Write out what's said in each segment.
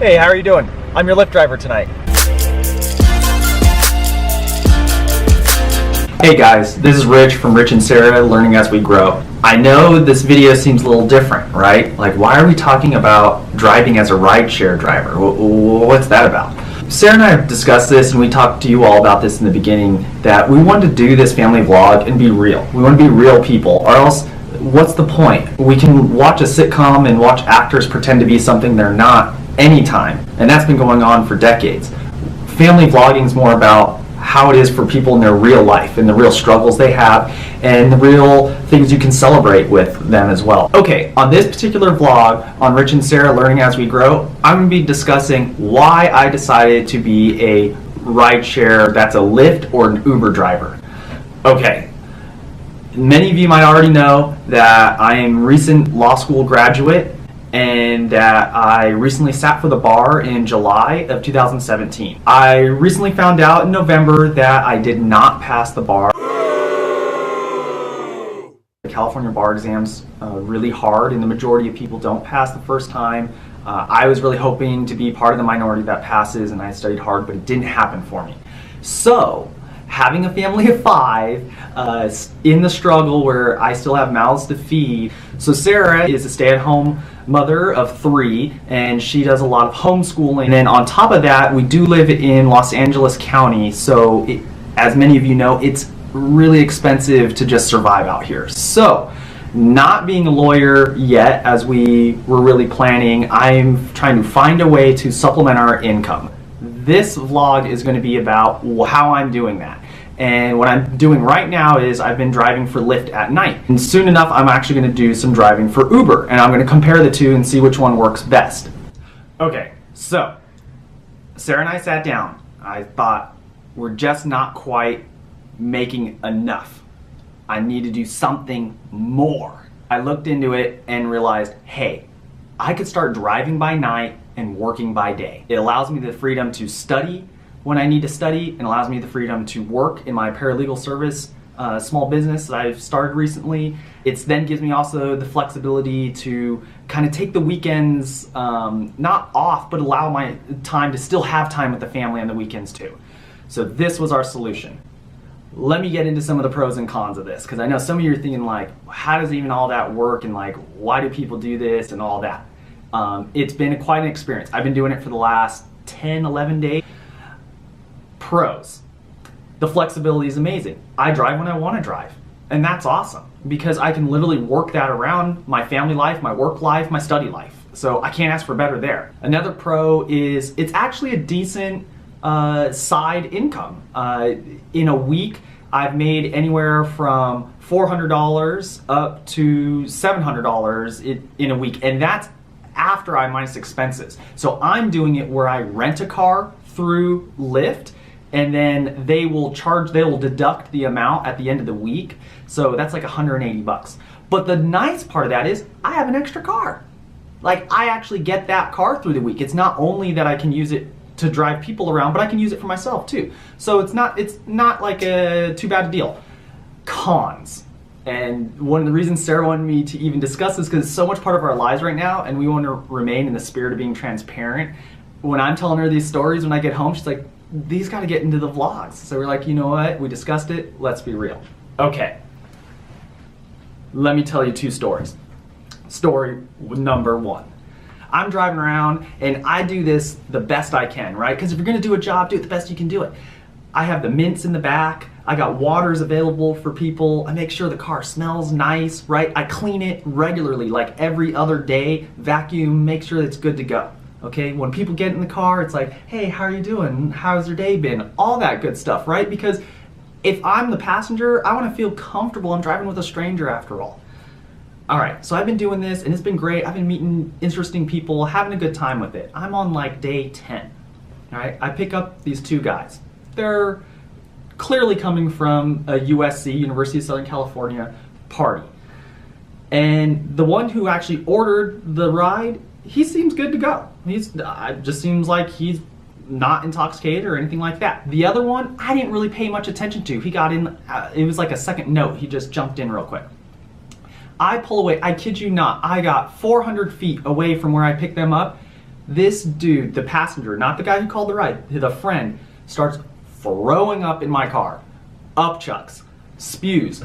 Hey, how are you doing? I'm your Lyft driver tonight. Hey guys, this is Rich from Rich and Sarah Learning As We Grow. I know this video seems a little different, right? Like, why are we talking about driving as a rideshare driver? What's that about? Sarah and I have discussed this, and we talked to you all about this in the beginning, that we wanted to do this family vlog and be real. We want to be real people, or else what's the point? We can watch a sitcom and watch actors pretend to be something they're not anytime, and that's been going on for decades. Family vlogging is more about how it is for people in their real life and the real struggles they have and the real things you can celebrate with them as well. Okay, on this particular vlog on Rich and Sarah Learning As We Grow, I'm going to be discussing why I decided to be a rideshare, that's a Lyft or an Uber driver. Okay, many of you might already know that I am a recent law school graduate and that I recently sat for the bar in July of 2017. I recently found out in November that I did not pass the bar. The California bar exam's really hard, and the majority of people don't pass the first time. I was really hoping to be part of the minority that passes, and I studied hard, but it didn't happen for me. So, having a family of 5, in the struggle where I still have mouths to feed. So Sarah is a stay-at-home mother of 3, and she does a lot of homeschooling. And then on top of that, we do live in Los Angeles County, so as many of you know, it's really expensive to just survive out here. So, not being a lawyer yet, as we were really planning, I'm trying to find a way to supplement our income. This vlog is going to be about how I'm doing that. And what I'm doing right now is I've been driving for Lyft at night. And soon enough, I'm actually going to do some driving for Uber. And I'm going to compare the two and see which one works best. Okay, so Sarah and I sat down. I thought, we're just not quite making enough. I need to do something more. I looked into it and realized, hey, I could start driving by night and working by day. It allows me the freedom to study when I need to study, and allows me the freedom to work in my paralegal service small business that I've started recently. It then gives me also the flexibility to kind of take the weekends not off, but allow my time to still have time with the family on the weekends too. So this was our solution. Let me get into some of the pros and cons of this, because I know some of you are thinking like, how does even all that work, and like, why do people do this and all that? It's been quite an experience. I've been doing it for the last 10, 11 days. Pros. The flexibility is amazing. I drive when I want to drive, and that's awesome because I can literally work that around my family life, my work life, my study life. So I can't ask for better there. Another pro is it's actually a decent side income. In a week, I've made anywhere from $400 up to $700 in a week, and that's after I minus expenses. So I'm doing it where I rent a car through Lyft, and then they will deduct the amount at the end of the week. So that's like $180. But the nice part of that is I have an extra car. Like, I actually get that car through the week. It's not only that I can use it to drive people around, but I can use it for myself too. So it's not like a too bad a deal. Cons. And one of the reasons Sarah wanted me to even discuss this, because it's so much part of our lives right now, and we want to remain in the spirit of being transparent. When I'm telling her these stories when I get home, she's like, these got to get into the vlogs. So we're like, you know what? We discussed it. Let's be real. Okay. Let me tell you 2 stories. Story number 1. I'm driving around and I do this the best I can, right? Because if you're going to do a job, do it the best you can do it. I have the mints in the back. I got waters available for people. I make sure the car smells nice, right? I clean it regularly, like every other day, vacuum, make sure it's good to go. Okay, when people get in the car, it's like, hey, how are you doing? How's your day been? All that good stuff, right? Because if I'm the passenger, I want to feel comfortable. I'm driving with a stranger after all. All right, so I've been doing this and it's been great. I've been meeting interesting people, having a good time with it. I'm on like day 10. All right, I pick up these 2 guys. They're clearly coming from a USC, University of Southern California, party. And the one who actually ordered the ride, he seems good to go. It just seems like he's not intoxicated or anything like that. The other one, I didn't really pay much attention to. He got in, it was like a second note. He just jumped in real quick. I pull away, I kid you not, I got 400 feet away from where I picked them up. This dude, the passenger, not the guy who called the ride, the friend, starts throwing up in my car. Upchucks, spews,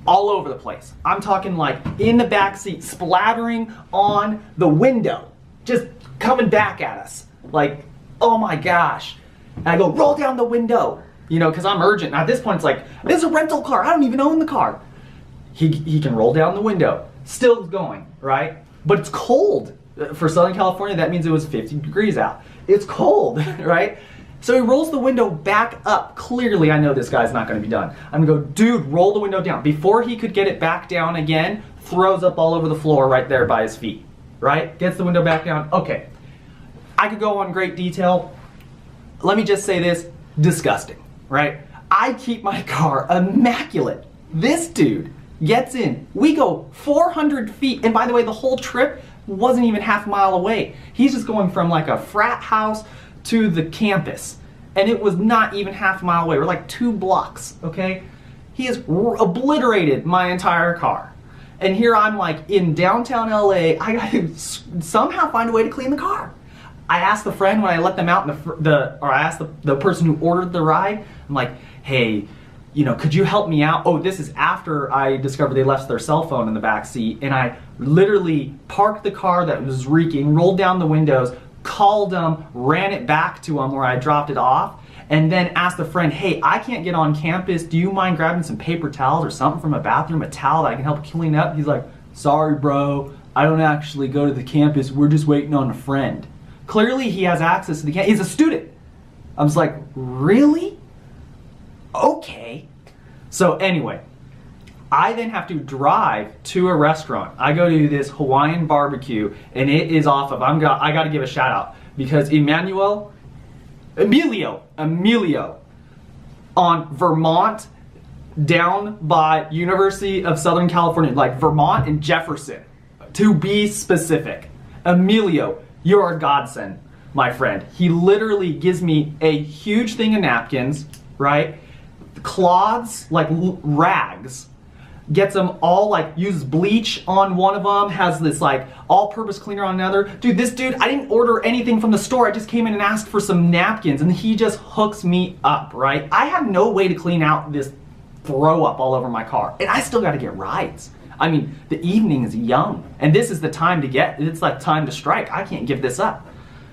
all over the place. I'm talking like in the back seat, splattering on the window, just coming back at us. Like, oh my gosh. And I go, roll down the window, you know, because I'm urgent. And at this point, it's like, this is a rental car. I don't even own the car. He can roll down the window. Still going, right? But it's cold. For Southern California, that means it was 50 degrees out. It's cold, right? So he rolls the window back up. Clearly, I know this guy's not going to be done. I'm going to go, dude, roll the window down. Before he could get it back down again, throws up all over the floor right there by his feet, right? Gets the window back down. Okay. I could go on great detail. Let me just say this, disgusting, right? I keep my car immaculate. This dude gets in. We go 400 feet. And by the way, the whole trip wasn't even half a mile away. He's just going from like a frat house to the campus. And it was not even half a mile away. We're like 2 blocks, okay? He has obliterated my entire car. And here I'm like in downtown LA. I gotta somehow find a way to clean the car. I asked the friend when I let them out, or I asked the person who ordered the ride, I'm like, hey, you know, could you help me out? Oh, this is after I discovered they left their cell phone in the back seat, and I literally parked the car that was reeking, rolled down the windows, called them, ran it back to them where I dropped it off, and then asked the friend, hey, I can't get on campus. Do you mind grabbing some paper towels or something from a bathroom, a towel that I can help clean up? He's like, sorry, bro, I don't actually go to the campus. We're just waiting on a friend. Clearly, he has access to the campus. He's a student. I was like, really? Okay. So anyway, I then have to drive to a restaurant. I go to this Hawaiian barbecue, and it is off of, I got to give a shout out, because Emilio on Vermont, down by University of Southern California, like Vermont and Jefferson, to be specific. Emilio, you're a godsend, my friend. He literally gives me a huge thing of napkins, right? Cloths, like rags, gets them all, like, uses bleach on one of them, has this like all-purpose cleaner on another. Dude, this dude, I didn't order anything from the store. I just came in and asked for some napkins, and he just hooks me up, right? I have no way to clean out this throw up all over my car, and I still got to get rides. I mean, the evening is young, and this is the time to get, it's like time to strike. I can't give this up.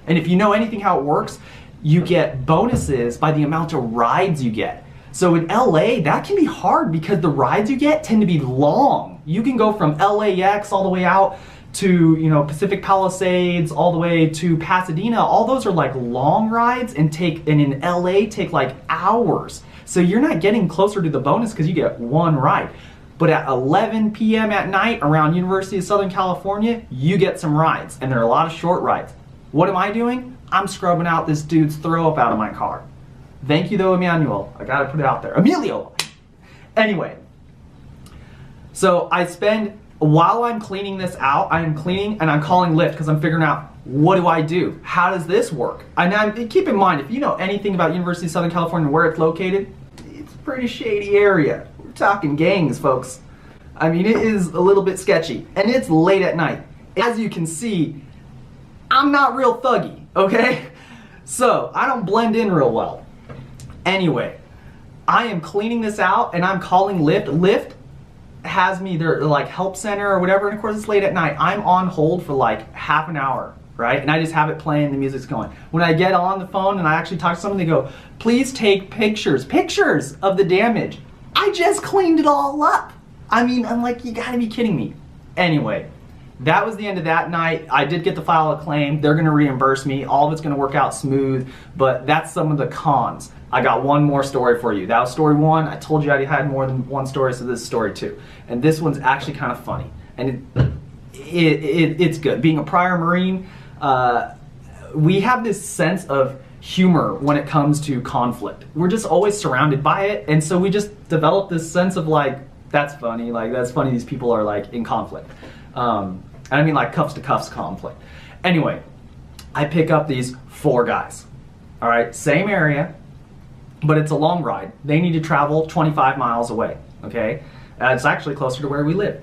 And if you know anything how it works, you get bonuses by the amount of rides you get. So in LA, that can be hard because the rides you get tend to be long. You can go from LAX all the way out to, you know, Pacific Palisades, all the way to Pasadena. All those are like long rides and in LA take like hours. So you're not getting closer to the bonus because you get one ride. But at 11 p.m. at night around University of Southern California, you get some rides, and there are a lot of short rides. What am I doing? I'm scrubbing out this dude's throw up out of my car. Thank you though, Emmanuel. I gotta put it out there. Emilio! Anyway, so I spend, while I'm cleaning this out, I am cleaning and I'm calling Lyft because I'm figuring out, what do I do? How does this work? And keep in mind, if you know anything about University of Southern California and where it's located, it's a pretty shady area. We're talking gangs, folks. I mean, it is a little bit sketchy, and it's late at night. As you can see, I'm not real thuggy, okay? So, I don't blend in real well. Anyway, I am cleaning this out, and I'm calling Lyft. Lyft has me, their like help center or whatever, and of course it's late at night. I'm on hold for like half an hour, right? And I just have it playing, the music's going. When I get on the phone and I actually talk to someone, they go, please take pictures of the damage. I just cleaned it all up. I mean, I'm like, you gotta be kidding me. Anyway, that was the end of that night. I did get to file a claim. They're gonna reimburse me. All of it's gonna work out smooth, but that's some of the cons. I got one more story for you. That was story one. I told you I had more than one story, so this is story two. And this one's actually kind of funny. And it's good. Being a prior Marine, we have this sense of humor when it comes to conflict. We're just always surrounded by it, and so we just develop this sense of like, that's funny, these people are like in conflict. And I mean like cuffs to cuffs conflict. Anyway, I pick up these 4 guys. All right, same area, but it's a long ride. They need to travel 25 miles away, okay? It's actually closer to where we live.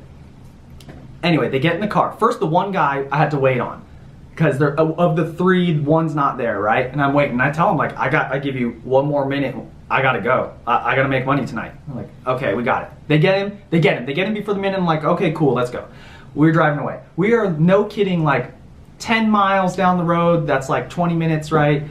Anyway, they get in the car. First, the one guy I had to wait on. because they're of the three, one's not there, right? And I'm waiting. And I tell them, like, I give you 1 more minute. I gotta go. I gotta make money tonight. I'm like, okay, we got it. They get him. They get him before the minute. I'm like, okay, cool, let's go. We're driving away. We are, no kidding, like 10 miles down the road. That's like 20 minutes, right?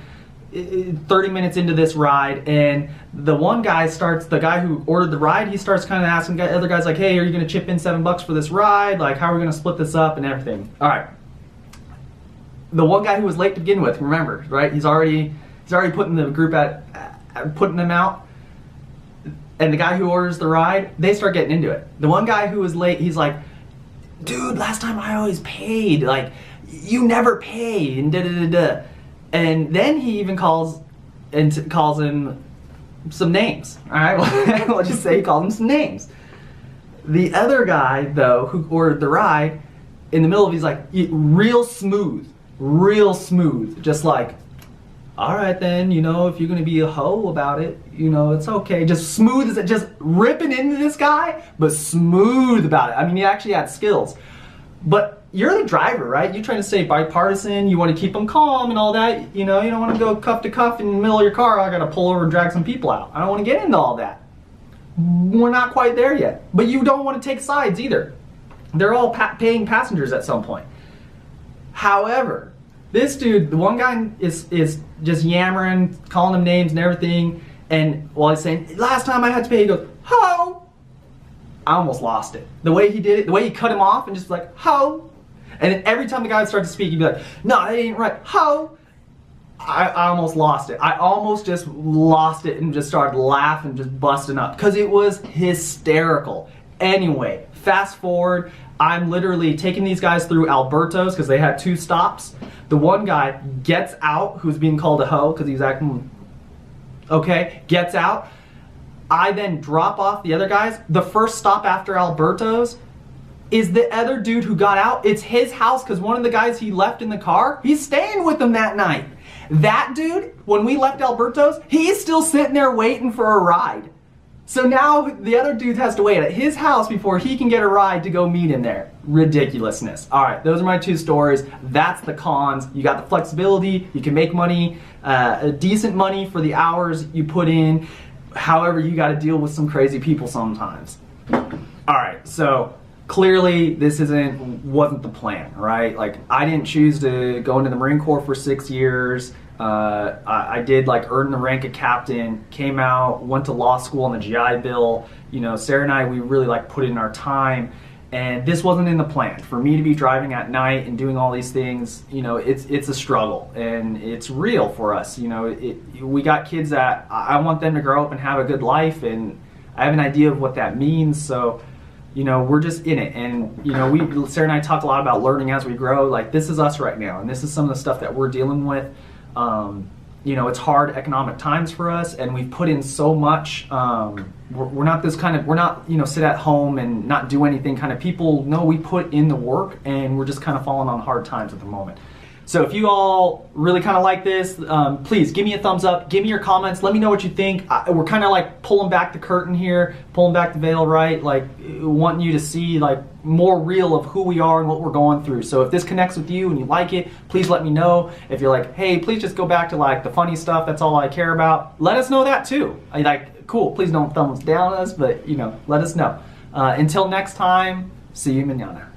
30 minutes into this ride, and the one guy starts, the guy who ordered the ride, he starts kind of asking other guys like, hey, are you gonna chip in $7 for this ride? Like, how are we gonna split this up and everything? All right. The one guy who was late to begin with, remember, right? He's already putting the group putting them out. And the guy who orders the ride, they start getting into it. The one guy who was late, he's like, dude, last time I always paid. Like, you never pay, and da-da-da-da. And then he even calls him some names. All right, we'll just say he calls him some names. The other guy, though, who ordered the ride, in the middle of, he's like, real smooth, just like, all right then, you know, if you're gonna be a hoe about it, you know, it's okay. Just smooth as it, just ripping into this guy, but smooth about it. I mean, he actually had skills. But you're the driver, right? You're trying to stay bipartisan, you want to keep them calm and all that. You know, you don't want to go cuff to cuff in the middle of your car, I gotta pull over and drag some people out. I don't want to get into all that. We're not quite there yet. But you don't want to take sides either. They're all paying passengers at some point. However, this dude, the one guy is just yammering, calling them names and everything, and while he's saying, last time I had to pay, he goes, ho! I almost lost it. The way he did it, the way he cut him off and just like, ho! And then every time the guy would start to speak, he'd be like, no, that ain't right, ho! I almost lost it. I almost just lost it and just started laughing, just busting up, because it was hysterical. Anyway, fast forward, I'm literally taking these guys through Alberto's because they had 2 stops. The one guy gets out, who's being called a hoe because he's acting okay, gets out. I then drop off the other guys. The first stop after Alberto's is the other dude who got out. It's his house because one of the guys he left in the car, he's staying with them that night. That dude, when we left Alberto's, he's still sitting there waiting for a ride. So now the other dude has to wait at his house before he can get a ride to go meet him there. Ridiculousness. All right, those are my 2 stories. That's the cons. You got the flexibility. You can make money, decent money for the hours you put in. However, you got to deal with some crazy people sometimes. All right, so clearly this wasn't the plan, right? Like, I didn't choose to go into the Marine Corps for 6 years. I did like earn the rank of captain, came out, went to law school on the GI Bill. You know, Sarah and I, we really like put in our time, and this wasn't in the plan. For me to be driving at night and doing all these things, you know, it's a struggle, and it's real for us. You know, we got kids that I want them to grow up and have a good life, and I have an idea of what that means. So, you know, we're just in it, and you know, Sarah and I talk a lot about learning as we grow. Like, this is us right now, and this is some of the stuff that we're dealing with. You know, it's hard economic times for us, and we've put in so much. We're not this kind of, we're not, you know, sit at home and not do anything kind of people. No, we put in the work, and we're just kind of falling on hard times at the moment. So if you all really kind of like this, please give me a thumbs up, give me your comments, let me know what you think. We're kind of like pulling back the curtain here, pulling back the veil, right? Like, wanting you to see like more real of who we are and what we're going through. So if this connects with you and you like it, please let me know. If you're like, hey, please just go back to like the funny stuff, that's all I care about, let us know that too. Cool, please don't thumbs down us, but you know, let us know. Until next time, see you manana.